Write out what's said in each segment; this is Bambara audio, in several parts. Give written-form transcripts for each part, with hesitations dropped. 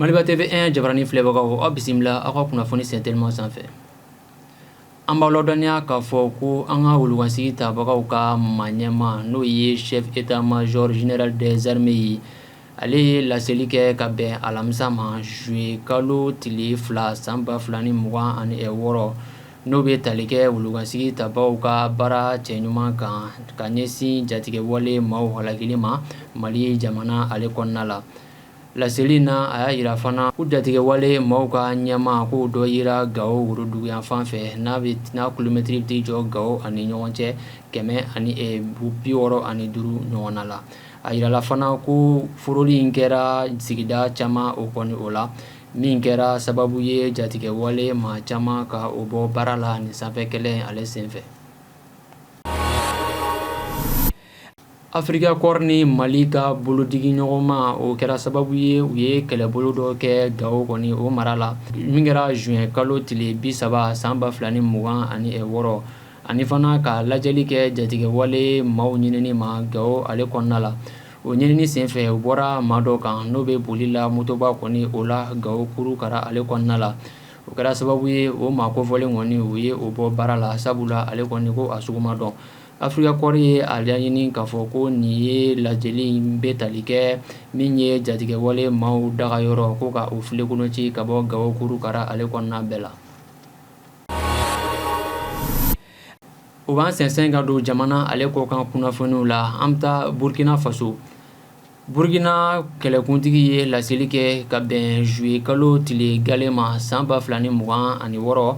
Maliba TV1 jabarani filɛbagaw aw bisimila aw ka kunnafoni sentɛlima sanfɛ. An b'aw ladɔnniya k'a fɔ ko an ka wuluwansigi tabagaw ka maaɲɛma n'o ye chef état major général des armées ye ale ye laseli kɛ ka bɛn alamisa ma juillet kalo tile 2 san 2026 n'o bɛ tali kɛ wuluwansigi tabagaw ka baara cɛɲuman kan ka ɲɛsin jatigɛwale maaw halakili ma Mali jamana ale kɔnɔna la. Laseli na a y'a yira fana ko jatigɛwale maaw ka ɲɛma k'o dɔ yira Gao woroduguyan fan fɛ n'a kilomɛtiri tɛ jɔ Gao ani ɲɔgɔn cɛ 165 ɲɔgɔnna la. A yirala fana ko foroli in kɛra sigida caman o kɔni o la min kɛra sababu ye jatigɛwale maa caman ka o bɔ baara la nin sanfɛkɛlɛ ale senfɛ. Afrika Korps ni Mali ka bolodigi ɲɔgɔnma o kɛra sababu ye u ye kɛlɛbolo dɔ kɛ Gao kɔni o mara la min kɛra juin kalo tile 30 san 2026 ani fana ka lajɛli kɛ jatigɛwale maaw ɲinini ma Gao ale kɔnɔna la. O ɲinini senfɛ u bɔra maa dɔ kan n'o bɛ boli la motoba kɔni o la Gao kurukara ale kɔnɔna la. O kɛra sababu ye o maa kofɔlen kɔni u ye o bɔ baara la sabula ale kɔni ko a sugu ma dɔn. Afrika Korps ye a laɲini k'a fɔ ko nin ye lajɛli bɛ tali kɛ min ye jatigɛwale maaw dagayɔrɔ ko ka o file kɔnɔ ci ka bɔ Gao kurukara ale kɔnɔna bɛɛ la. O b'an sɛnsɛn ka don jamana ale kɔkan kunnafoniw la an bɛ taa Burkina Faso. Burkina kɛlɛkuntigi ye laseli kɛ ka bɛn juillet kalo tile gale ma san 2026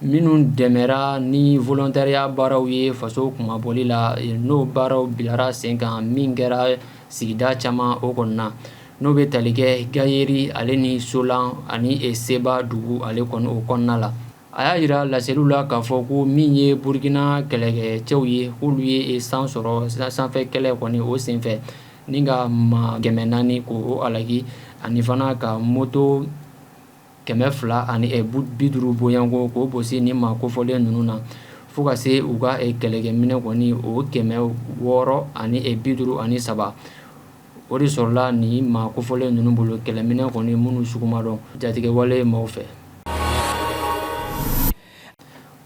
minnu dɛmɛra ni volontariat baaraw ye faso kumabɔli la n'o baaraw bilara sen kan min kɛra sigida caman o kɔnɔna n'o bɛ tali kɛ Gayeri ale ni Solan ani Seba dugu ale kɔni o kɔnɔna la. A y'a yira laseliw la k'a fɔ ko min ye Burkina kɛlɛkɛcɛw ye k'olu ye san sɔrɔ sanfɛ kɛlɛ kɔni o senfɛ ni ka maa 400 k'o alaki ani fana ka moto 250 boyanko k'o bosi ni maa kofɔlen ninnu na fo ka se u ka kɛlɛkɛminɛ kɔni o 653 o de sɔrɔla ni maa kofɔlen ninnu bolo kɛlɛminɛ kɔni minnu suguma dɔn jatigɛwale maaw fɛ.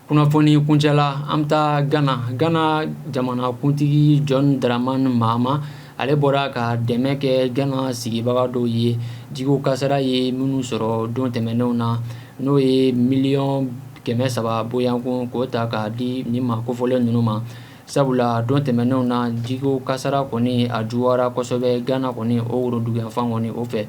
Kunnafoni kuncɛla an bɛ taa Gana jamanakuntigi John Dramani Mahama ale bɔra ka dɛmɛ kɛ Gana sigibaga dɔw ye jiko kasara ye minnu sɔrɔ don tɛmɛnenw na n'o ye miliyɔn 300 boyanko k'o ta k'a di ni maa kofɔlen ninnu ma sabula don tɛmɛnenw na jiko kasara kɔni a juguyara kosɛbɛ Gana kɔni o woroduguyan fan kɔni o fɛ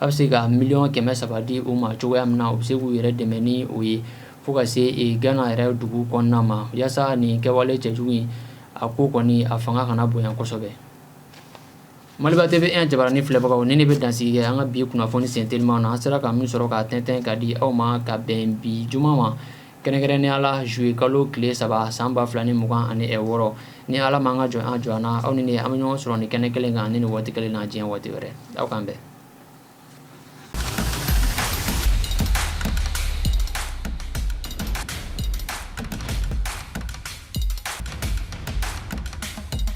a bɛ se ka miliyɔn 300 di u ma cogoya min na u bɛ se k'u yɛrɛ dɛmɛ ni o ye fo ka se Gana yɛrɛ dugu kɔnɔna ma yaasa nin kɛwale cɛjugu in a ko kɔni a fanga kana bonya kosɛbɛ. Maliba TV1 jabarani filɛbagaw ni ne bɛ dansigi kɛ an ka bi kunnafoni sentelimaw na an sera ka min sɔrɔ k'a tɛntɛn ka di aw ma ka bɛn bi juma ma kɛrɛnkɛrɛnnenya la juillet kalo tile 3 san 2026 ni Ala m'an ka jɔ an na aw ni ne an bɛ ɲɔgɔn sɔrɔ ni kɛnɛ kelen kan ni waati kelen na diɲɛ waati wɛrɛ aw k'an bɛn.